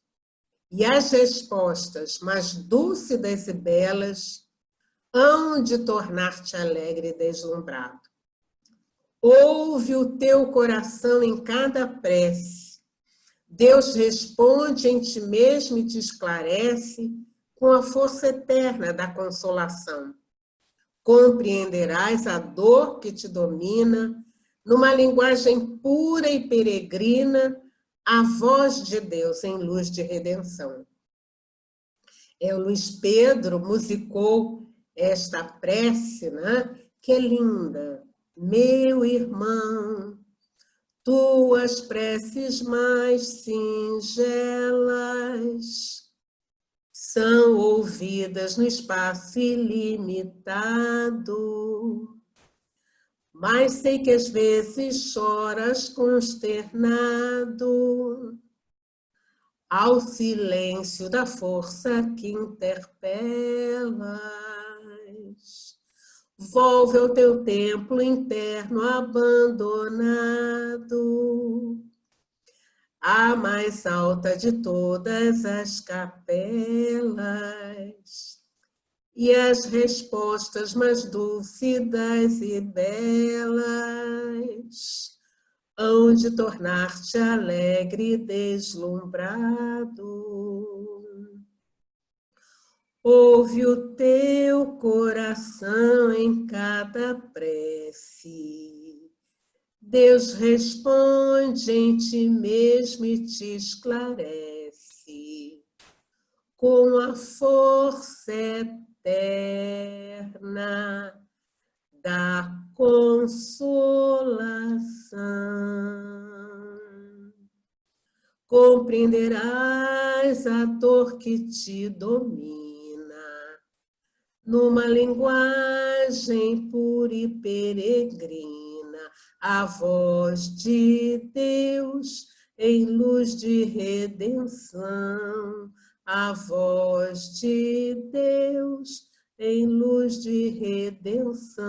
e as respostas mais dúcidas e belas hão de tornar-te alegre e deslumbrado. Ouve o teu coração em cada prece. Deus responde em ti mesmo e te esclarece com a força eterna da consolação. Compreenderás a dor que te domina numa linguagem pura e peregrina, a voz de Deus em luz de redenção. O Luiz Pedro musicou esta prece, né? Que é linda. Meu irmão, tuas preces mais singelas são ouvidas no espaço ilimitado, mas sei que às vezes choras consternado ao silêncio da força que interpelas. Volve ao teu templo interno abandonado, a mais alta de todas as capelas, e as respostas mais dúlcidas e belas hão de tornar-te alegre e deslumbrado. Ouve o teu coração em cada prece. Deus responde em ti mesmo e te esclarece com a força eterna da consolação. Compreenderás a dor que te domina numa linguagem pura e peregrina, a voz de Deus em luz de redenção, a voz de Deus em luz de redenção.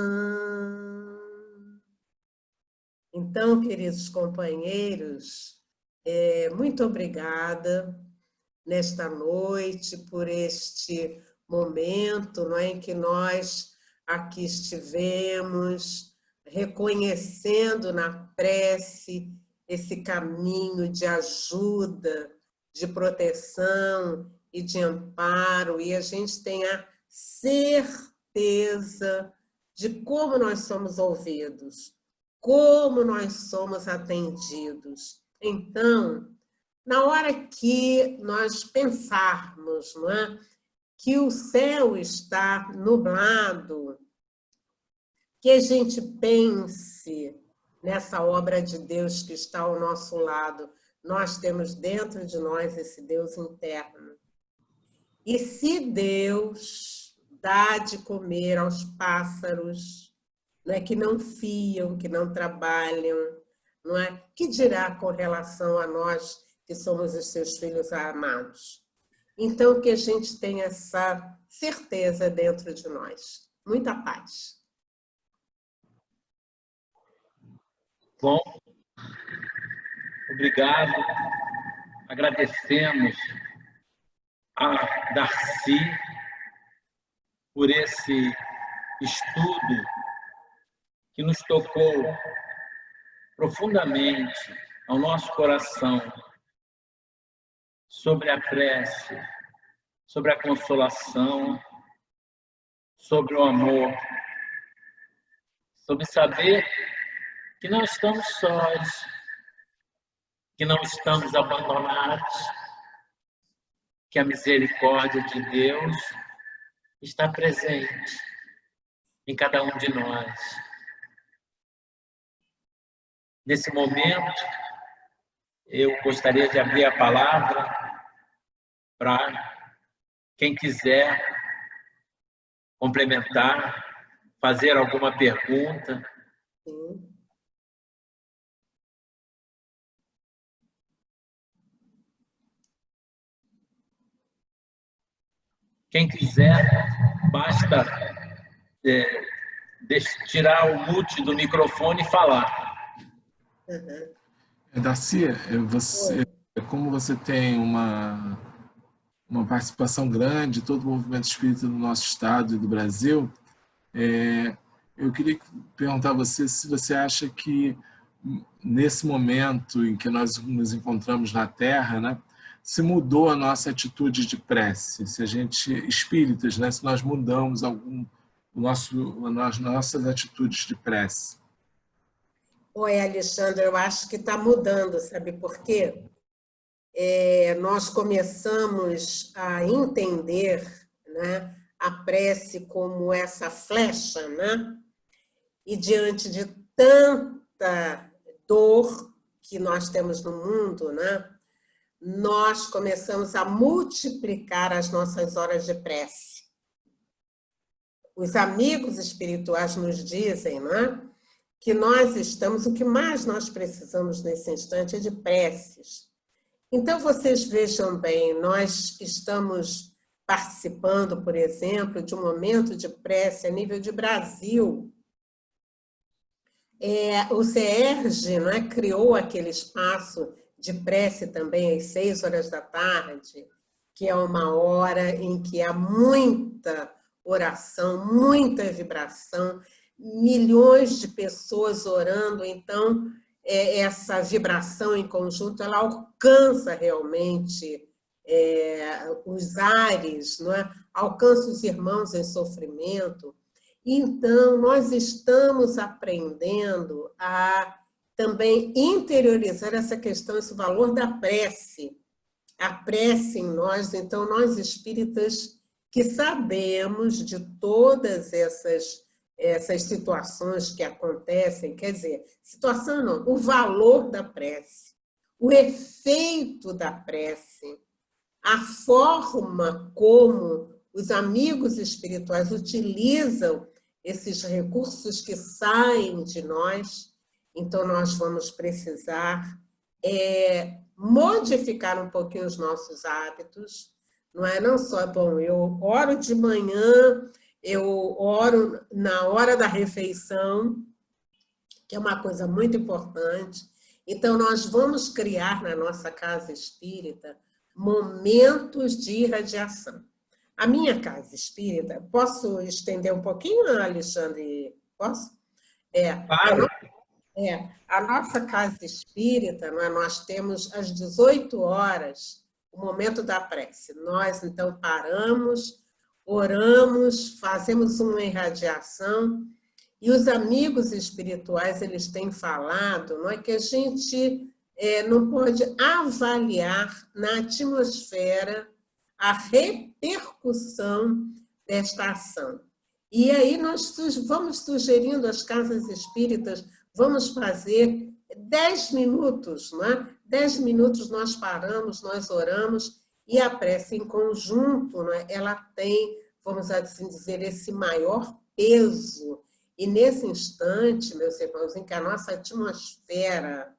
Então, queridos companheiros, muito obrigada nesta noite por este momento, não é, em que nós aqui estivemos reconhecendo na prece esse caminho de ajuda, de proteção e de amparo, e a gente tem a certeza de como nós somos ouvidos, como nós somos atendidos. Então, na hora que nós pensarmos, não é, que o céu está nublado, que a gente pense nessa obra de Deus que está ao nosso lado. Nós temos dentro de nós esse Deus interno. E se Deus dá de comer aos pássaros, não é, que não fiam, que não trabalham, não é? Que dirá com relação a nós que somos os seus filhos amados? Então, que a gente tenha essa certeza dentro de nós. Muita paz. Bom, obrigado. Agradecemos a Darcy por esse estudo que nos tocou profundamente ao nosso coração sobre a prece, sobre a consolação, sobre o amor, sobre saber que não estamos sós, que não estamos abandonados, que a misericórdia de Deus está presente em cada um de nós. Nesse momento, eu gostaria de abrir a palavra para quem quiser complementar, fazer alguma pergunta. Quem quiser, basta tirar o mute do microfone e falar. Darcy, como você tem uma participação grande, todo o movimento espírita do nosso estado e do Brasil, eu queria perguntar a você se você acha que, nesse momento em que nós nos encontramos na Terra, né, se mudou a nossa atitude de prece, se a gente, espíritas, né, se nós mudamos as nossas atitudes de prece. Oi, Alexandre, eu acho que está mudando, sabe por quê? Nós começamos a entender, né, a prece como essa flecha, né? E diante de tanta dor que nós temos no mundo, né, nós começamos a multiplicar as nossas horas de prece. Os amigos espirituais nos dizem, né, que nós estamos, o que mais nós precisamos nesse instante é de preces. Então, vocês vejam bem, nós estamos participando, por exemplo, de um momento de prece a nível de Brasil. O CERJ, não é, criou aquele espaço de prece também às 6 horas da tarde, que é uma hora em que há muita oração, muita vibração, milhões de pessoas orando, então essa vibração em conjunto, ela alcança realmente os ares, não é? Alcança os irmãos em sofrimento. Então, nós estamos aprendendo a também interiorizar essa questão, esse valor da prece. A prece em nós, então, nós espíritas que sabemos de todas essas situações que acontecem, quer dizer, situação não, o valor da prece, o efeito da prece, a forma como os amigos espirituais utilizam esses recursos que saem de nós, então nós vamos precisar modificar um pouquinho os nossos hábitos, não é? Não só, bom, eu oro de manhã, eu oro na hora da refeição, que é uma coisa muito importante. Então, nós vamos criar na nossa casa espírita momentos de irradiação. A minha casa espírita, posso estender um pouquinho, Alexandre? Posso? Claro. A nossa casa espírita, não é? Nós temos às 18 horas o momento da prece. Nós, então, paramos, oramos, fazemos uma irradiação, e os amigos espirituais, eles têm falado, não é, que a gente não pode avaliar na atmosfera a repercussão desta ação. E aí nós vamos sugerindo às casas espíritas, vamos fazer 10 minutos, não é? 10 minutos nós paramos, nós oramos, e a prece em conjunto, não é? Ela tem, vamos assim dizer, esse maior peso. E nesse instante, meus irmãos, em que a nossa atmosfera,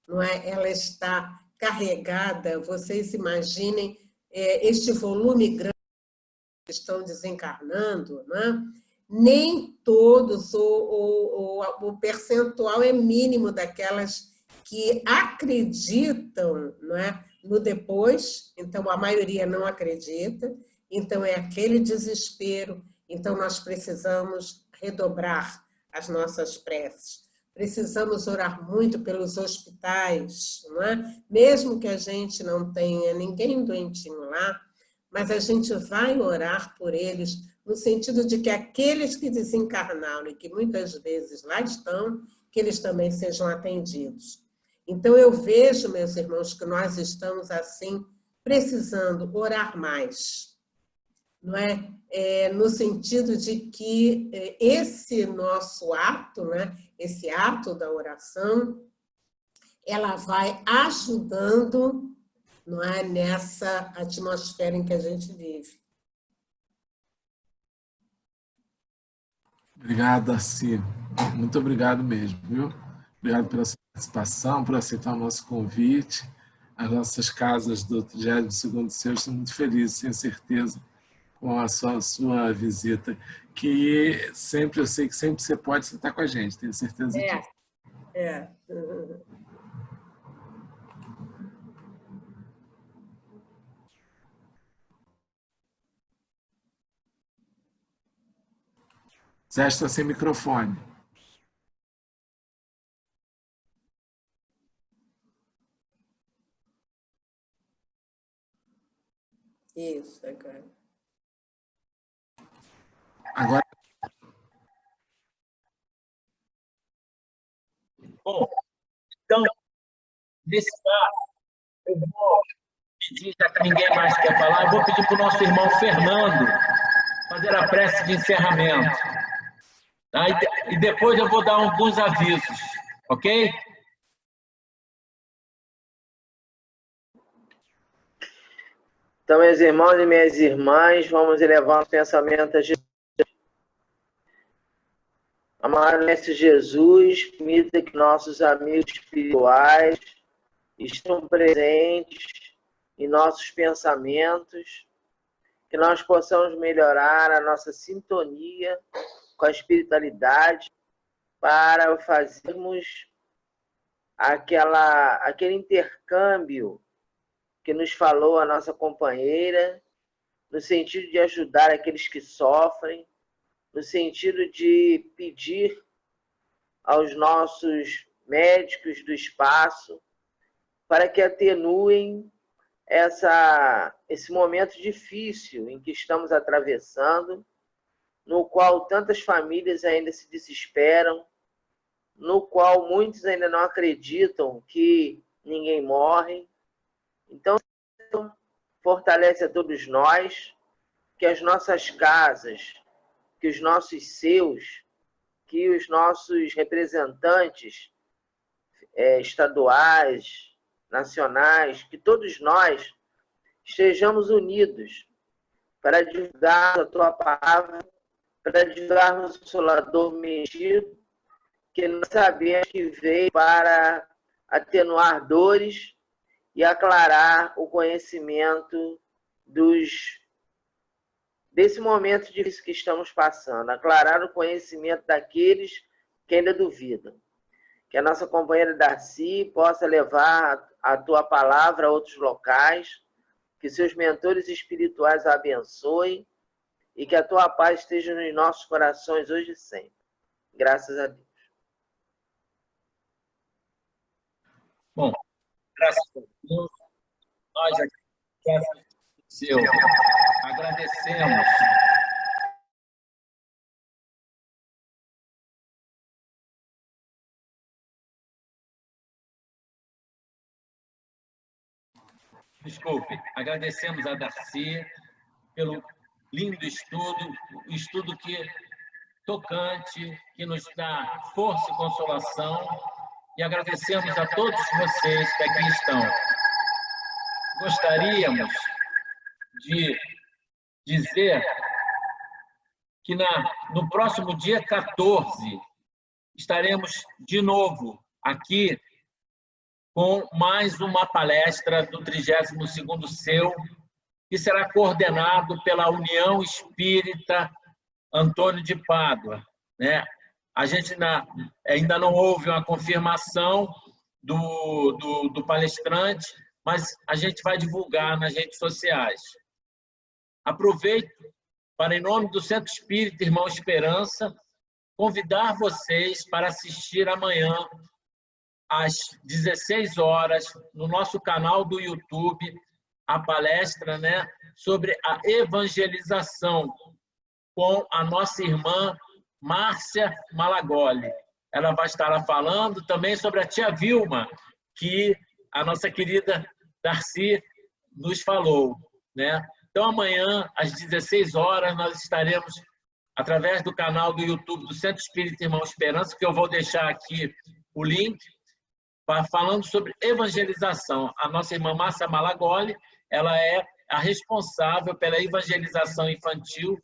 não é, ela está carregada, vocês imaginem este volume grande que estão desencarnando, não é? Nem todos, o percentual é mínimo daquelas que acreditam, não é, no depois, então a maioria não acredita, então é aquele desespero, então nós precisamos redobrar as nossas preces. Precisamos orar muito pelos hospitais, não é? Mesmo que a gente não tenha ninguém doentinho lá, mas a gente vai orar por eles, no sentido de que aqueles que desencarnaram e que muitas vezes lá estão, que eles também sejam atendidos. Então, eu vejo, meus irmãos, que nós estamos, assim, precisando orar mais, não é? No sentido de que esse nosso ato, né, esse ato da oração, ela vai ajudando, não é, nessa atmosfera em que a gente vive. Obrigado, Darcy. Muito obrigado mesmo, viu? Obrigado pela sua participação, por aceitar o nosso convite. As nossas casas do 32º Céu estão muito felizes, tenho certeza, com a sua visita, que sempre, eu sei que sempre você pode estar com a gente, tenho certeza disso. Zé está sem microfone. Isso, agora. Agora. Bom, então, nesse caso, eu vou pedir, já que ninguém mais quer falar, eu vou pedir para o nosso irmão Fernando fazer a prece de encerramento. Tá? E depois eu vou dar alguns avisos, ok? Então, meus irmãos e minhas irmãs, vamos elevar o pensamento a Jesus. Amado Mestre Jesus, permita que nossos amigos espirituais estejam presentes em nossos pensamentos, que nós possamos melhorar a nossa sintonia com a espiritualidade para fazermos aquele intercâmbio que nos falou a nossa companheira, no sentido de ajudar aqueles que sofrem, no sentido de pedir aos nossos médicos do espaço para que atenuem esse momento difícil em que estamos atravessando, no qual tantas famílias ainda se desesperam, no qual muitos ainda não acreditam que ninguém morre. Então, fortalece a todos nós, que as nossas casas, que os nossos seus, que os nossos representantes estaduais, nacionais, que todos nós estejamos unidos para divulgar a tua palavra, para divulgarmos o Consolador medido, que nós sabemos que veio para atenuar dores e aclarar o conhecimento desse momento difícil que estamos passando, aclarar o conhecimento daqueles que ainda duvidam. Que a nossa companheira Darcy possa levar a tua palavra a outros locais, que seus mentores espirituais a abençoem e que a tua paz esteja nos nossos corações hoje e sempre. Graças a Deus. Bom, graças a Deus, nós aqui agradecemos agradecemos a Darcy pelo lindo estudo, estudo tocante, que nos dá força e consolação, e agradecemos a todos vocês que aqui estão. Gostaríamos de dizer que no próximo dia 14 estaremos de novo aqui com mais uma palestra do 32º CEU, que será coordenado pela União Espírita Antônio de Pádua, né? A gente ainda não houve uma confirmação do palestrante, mas a gente vai divulgar nas redes sociais. Aproveito para, em nome do Centro Espírita Irmão Esperança, convidar vocês para assistir amanhã, às 16 horas, no nosso canal do YouTube, a palestra, né, sobre a evangelização com a nossa irmã Márcia Malagoli. Ela vai estar lá falando também sobre a tia Vilma, que a nossa querida Darcy nos falou, né? Então, amanhã, às 16 horas, nós estaremos, através do canal do YouTube do Centro Espírita Irmão Esperança, que eu vou deixar aqui o link, falando sobre evangelização. A nossa irmã Márcia Malagoli, ela é a responsável pela evangelização infantil